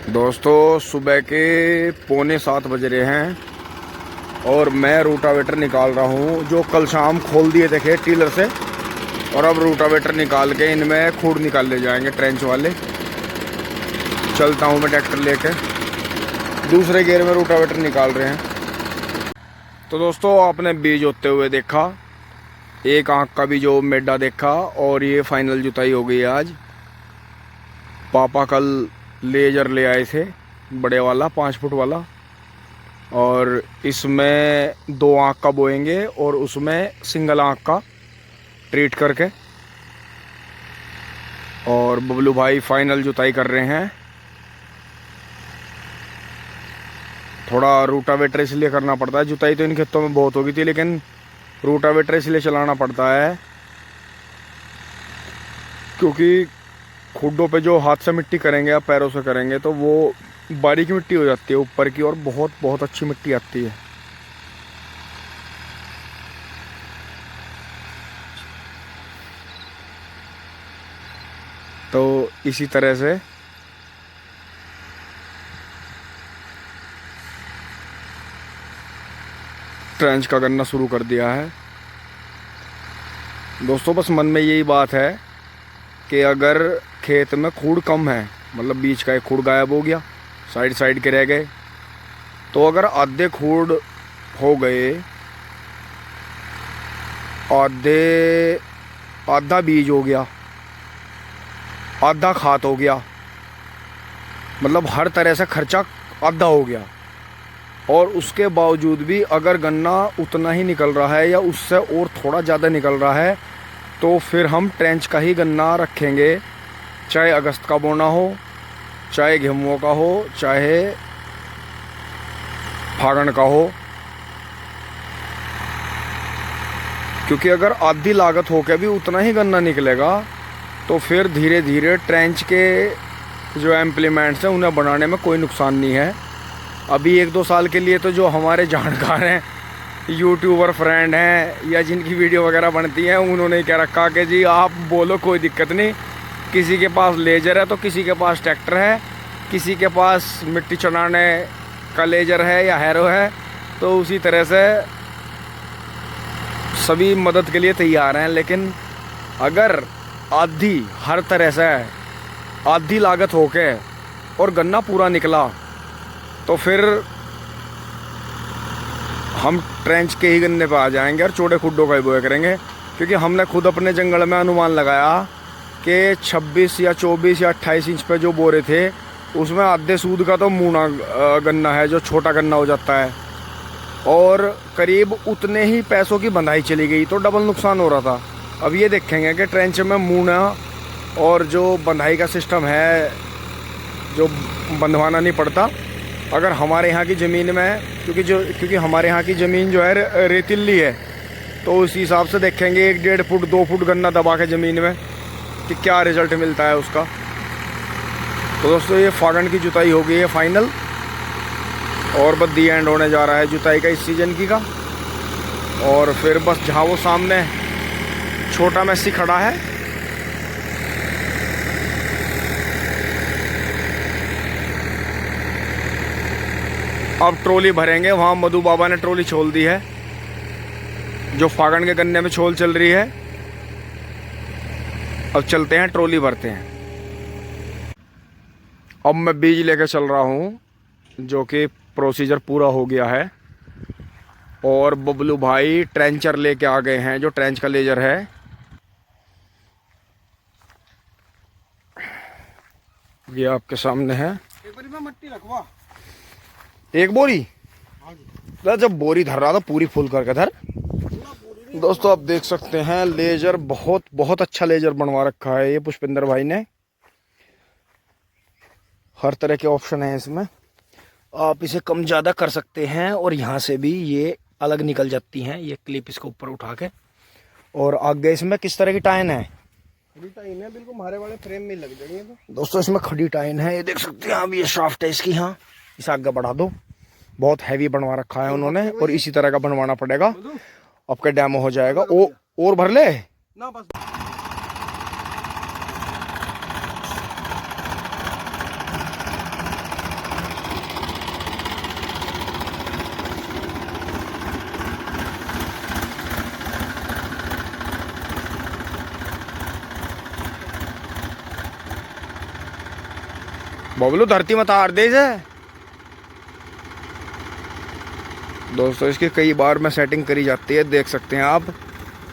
दोस्तों सुबह के 6:45 बज रहे हैं और मैं रूटावेटर निकाल रहा हूँ जो कल शाम खोल दिए थे खेत टीलर से। और अब रूटावेटर निकाल के इनमें खूड़ निकाल ले जाएंगे ट्रेंच वाले। चलता हूँ मैं ट्रैक्टर लेके, दूसरे गियर में रूटावेटर निकाल रहे हैं। तो दोस्तों आपने बीज होते हुए देखा, एक आँख का भी जो मेड्डा देखा और ये फाइनल जुताई हो गई आज। पापा कल लेजर ले आए थे बड़े वाला 5 फुट वाला, और इसमें 2 आँख का बोएंगे और उसमें सिंगल आँख का ट्रीट करके। और बबलू भाई फाइनल जुताई कर रहे हैं। थोड़ा रूटावेटर इसलिए करना पड़ता है, जुताई तो इन खेतों में बहुत होगी थी लेकिन रूटावेटर इसलिए चलाना पड़ता है क्योंकि खुड्डों पे जो हाथ से मिट्टी करेंगे या पैरों से करेंगे तो वो बारीक मिट्टी हो जाती है ऊपर की, और बहुत बहुत अच्छी मिट्टी आती है। तो इसी तरह से ट्रेंच का करना शुरू कर दिया है। दोस्तों बस मन में यही बात है कि अगर खेत में खूड़ कम है, मतलब बीच का एक खूड़ गायब हो गया, साइड साइड के रह गए, तो अगर आधे खूड़ हो गए, आधा बीज हो गया, आधा खाद हो गया, मतलब हर तरह से खर्चा आधा हो गया, और उसके बावजूद भी अगर गन्ना उतना ही निकल रहा है या उससे और थोड़ा ज़्यादा निकल रहा है, तो फिर हम ट्रेंच का ही गन्ना रखेंगे। चाहे अगस्त का बोना हो, चाहे गेहूं का हो, चाहे फागण का हो, क्योंकि अगर आधी लागत होकर भी उतना ही गन्ना निकलेगा तो फिर धीरे धीरे ट्रेंच के जो इम्प्लीमेंट्स हैं उन्हें बनाने में कोई नुकसान नहीं है। अभी 1-2 साल के लिए तो जो हमारे जानकार हैं, यूट्यूबर फ्रेंड हैं या जिनकी वीडियो वगैरह बनती हैं, उन्होंने क्या रखा कि जी आप बोलो कोई दिक्कत नहीं, किसी के पास लेजर है तो किसी के पास ट्रैक्टर है, किसी के पास मिट्टी चढ़ाने का लेजर है या हैरो है, तो उसी तरह से सभी मदद के लिए तैयार हैं। लेकिन अगर आधी हर तरह से आधी लागत होके और गन्ना पूरा निकला तो फिर हम ट्रेंच के ही गन्ने पे आ जाएंगे और चौड़े खुड्डों का ही बोया करेंगे। क्योंकि हमने खुद अपने जंगल में अनुमान लगाया कि 26 या 24 या 28 इंच पे जो बोरे थे उसमें आधे सूद का तो मूना गन्ना है जो छोटा गन्ना हो जाता है, और करीब उतने ही पैसों की बंधाई चली गई, तो डबल नुकसान हो रहा था। अब ये देखेंगे कि ट्रेंच में मूना और जो बंधाई का सिस्टम है जो बंधवाना नहीं पड़ता। अगर हमारे यहाँ की ज़मीन में, क्योंकि हमारे यहाँ की ज़मीन जो है रेतीली है, तो उस हिसाब से देखेंगे 1-1.5 फुट 2 फुट गन्ना दबा के ज़मीन में कि क्या रिज़ल्ट मिलता है उसका। तो दोस्तों ये फागण की जुताई हो गई है फाइनल, और बस दी एंड होने जा रहा है जुताई का इस सीज़न की का। और फिर बस जहाँ वो सामने छोटा मैसी खड़ा है, अब ट्रॉली भरेंगे। वहाँ मधु बाबा ने ट्रॉली छोल दी है जो फागण के गन्ने में छोल चल रही है। अब चलते हैं ट्रॉली भरते हैं। अब मैं बीज लेकर चल रहा हूँ जो कि प्रोसीजर पूरा हो गया है, और बबलू भाई ट्रेंचर लेके आ गए हैं जो ट्रेंच का लेजर है। ये आपके सामने है। एक बारी में मट्टी रखवा, एक बोरी जब बोरी धर रहा था पूरी फुल करके धर। दोस्तों आप देख सकते हैं लेजर बहुत बहुत अच्छा लेजर बनवा रखा है ये पुष्पिंदर भाई ने। हर तरह के ऑप्शन है इसमें, आप इसे कम ज़्यादा कर सकते हैं, और यहाँ से भी ये अलग निकल जाती हैं ये क्लिप इसको ऊपर उठा के। और आगे इसमें किस तरह की टाइन है? खड़ी टाइन है, बिल्कुल हमारे वाले फ्रेम में लग जाएंगे। तो दोस्तों इसमें खड़ी टाइन है, ये देख सकते हैं। अब ये शाफ्ट है इसकी, हाँ इसे आगे बढ़ा दो। बहुत हैवी बनवा रखा है उन्होंने, और इसी तरह का बनवाना पड़ेगा, आपका डैमो हो जाएगा। और भर ले ना बस। बबलू धरती मत हार दे इसे। दोस्तों इसकी कई बार में सेटिंग करी जाती है, देख सकते हैं आप।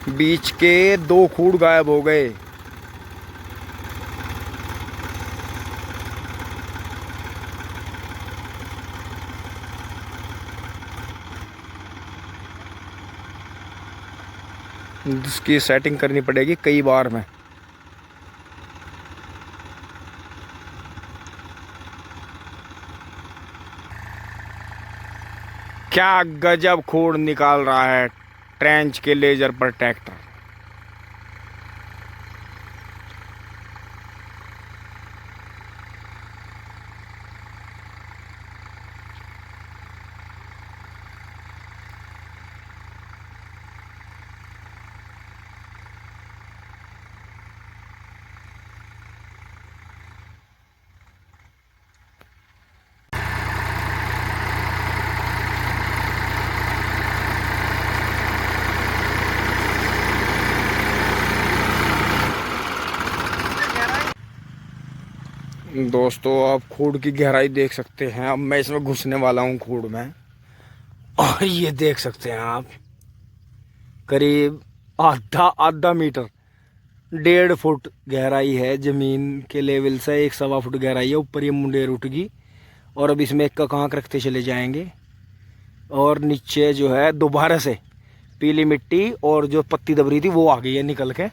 बीच के 2 खूड़ गायब हो गए। इसकी सेटिंग करनी पड़ेगी कई बार में। क्या गजब खूड़ निकाल रहा है ट्रेंच के लेजर पर ट्रैक्टर। दोस्तों आप खूड़ की गहराई देख सकते हैं। अब मैं इसमें घुसने वाला हूँ खूड़ में, और ये देख सकते हैं आप करीब आधा मीटर, 1.5 फुट गहराई है जमीन के लेवल से। 1 सवा फुट गहराई है। ऊपर ये मुंडेर उठगी और अब इसमें एक कांक रखते चले जाएंगे। और नीचे जो है दोबारा से पीली मिट्टी और जो पत्ती दबरी थी वो आ गई है निकल के।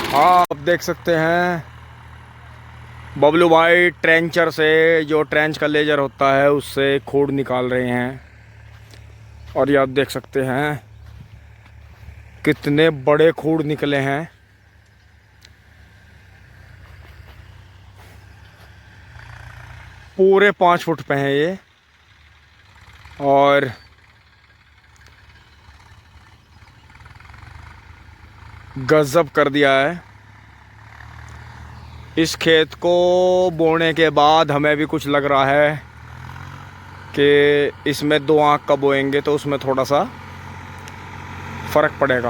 हाँ आप देख सकते हैं बबलू भाई ट्रेंचर से, जो ट्रेंच का लेजर होता है उससे खूड़ निकाल रहे हैं। और ये आप देख सकते हैं कितने बड़े खूड़ निकले हैं। पूरे 5 फुट पे हैं ये, और गजब कर दिया है। इस खेत को बोने के बाद हमें भी कुछ लग रहा है कि इसमें 2 आँख का बोएंगे तो उसमें थोड़ा सा फ़र्क पड़ेगा।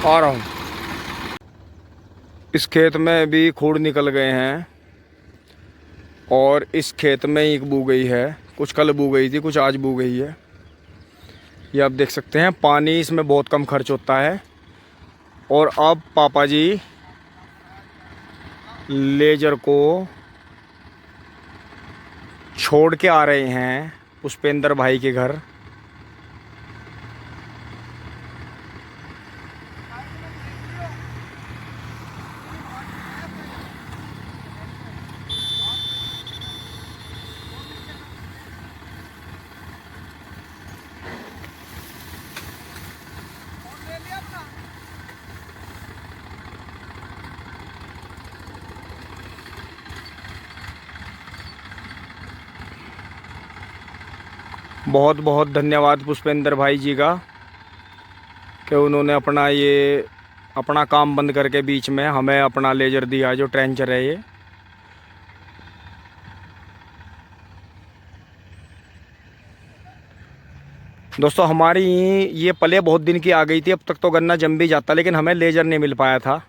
आ रहा हूँ। इस खेत में भी खूड़ निकल गए हैं, और इस खेत में एक बू गई है। कुछ कल बू गई थी, कुछ आज बू गई है। ये आप देख सकते हैं पानी इसमें बहुत कम खर्च होता है। और अब पापा जी लेजर को छोड़ के आ रहे हैं पुष्पेंद्र भाई के घर। बहुत बहुत धन्यवाद पुष्पेंद्र भाई जी का कि उन्होंने अपना काम बंद करके बीच में हमें अपना लेजर दिया जो ट्रेंचर है ये। दोस्तों हमारी ये पले बहुत दिन की आ गई थी। अब तक तो गन्ना जम भी जाता, लेकिन हमें लेजर नहीं मिल पाया था।